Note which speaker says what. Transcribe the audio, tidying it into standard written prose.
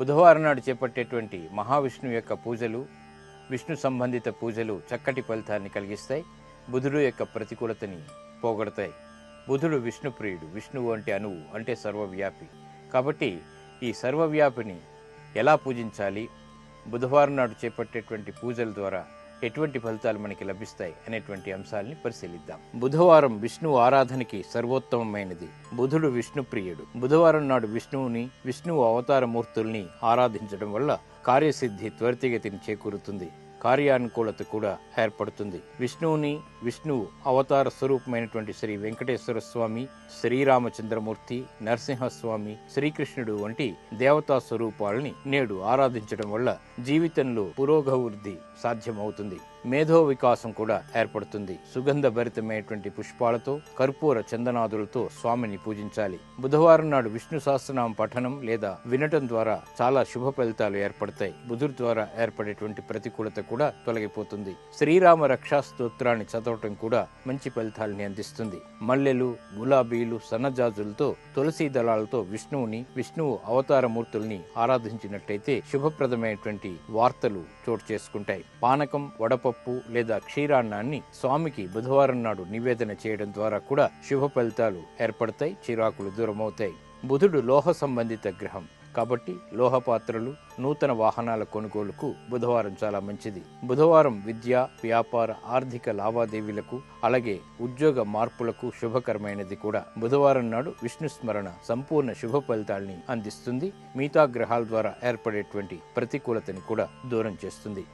Speaker 1: బుధవారం నాడు చేపట్టేటువంటి మహావిష్ణువు యొక్క పూజలు, విష్ణు సంబంధిత పూజలు చక్కటి ఫలితాన్ని కలిగిస్తాయి. బుధుడు యొక్క ప్రతికూలతని పోగొడతాయి. బుధుడు విష్ణుప్రియుడు. విష్ణువు అంటే అణువు, అంటే సర్వవ్యాపి. కాబట్టి ఈ సర్వవ్యాపిని ఎలా పూజించాలి, బుధవారం నాడు చేపట్టేటువంటి పూజల ద్వారా ఎటువంటి ఫలితాలు మనకి లభిస్తాయి అనేటువంటి అంశాలని పరిశీలిద్దాం. బుధవారం విష్ణువు ఆరాధనకి సర్వోత్తమమైనది. బుధుడు విష్ణుప్రియుడు. బుధవారం నాడు విష్ణువు అవతార మూర్తుల్ని ఆరాధించడం వల్ల కార్యసిద్ధి త్వరితగతిని చేకూరుతుంది. కార్యానుకూలత కూడా ఏర్పడుతుంది. విష్ణువు అవతార స్వరూపమైనటువంటి శ్రీ వెంకటేశ్వర స్వామి, శ్రీరామచంద్రమూర్తి, నరసింహస్వామి, శ్రీకృష్ణుడు వంటి దేవతా స్వరూపాలని నేడు ఆరాధించడం వల్ల జీవితంలో పురోగవృద్ధి సాధ్యమవుతుంది. మేధో వికాసం కూడా ఏర్పడుతుంది. సుగంధ భరితమైనటువంటి పుష్పాలతో, కర్పూర చందనాదులతో స్వామిని పూజించాలి. బుధవారం నాడు విష్ణు సహస్రనామ పఠనం లేదా వినటం ద్వారా చాలా శుభ ఫలితాలు ఏర్పడతాయి. బుధుడు ద్వారా ఏర్పడేటువంటి ప్రతికూలత కూడా తొలగిపోతుంది. శ్రీరామ రక్షా స్తోత్రాన్ని చదవటం కూడా మంచి ఫలితాలని అందిస్తుంది. మల్లెలు, గులాబీలు, సన్నజాజులతో, తులసి దళాలతో విష్ణువు అవతార మూర్తుల్ని ఆరాధించినట్లయితే శుభప్రదమైనటువంటి వార్తలు చోటు చేసుకుంటాయి. పానకం, వడపప్పు లేదా క్షీరాన్నాన్ని స్వామికి బుధవారం నాడు నివేదన చేయడం ద్వారా కూడా శుభ ఫలితాలు ఏర్పడతాయి. చిరాకులు దూరమవుతాయి. బుధుడు లోహ సంబంధిత గ్రహం కాబట్టి లోహ పాత్రలు, నూతన వాహనాల కొనుగోలుకు బుధవారం చాలా మంచిది. బుధవారం విద్య, వ్యాపార, ఆర్థిక లావాదేవీలకు అలాగే ఉద్యోగ మార్పులకు శుభకరమైనది కూడా. బుధవారం నాడు విష్ణు స్మరణ సంపూర్ణ శుభ ఫలితాల్ని అందిస్తుంది. మిగతా గ్రహాల ద్వారా ఏర్పడేటువంటి ప్రతికూలతని కూడా దూరం చేస్తుంది.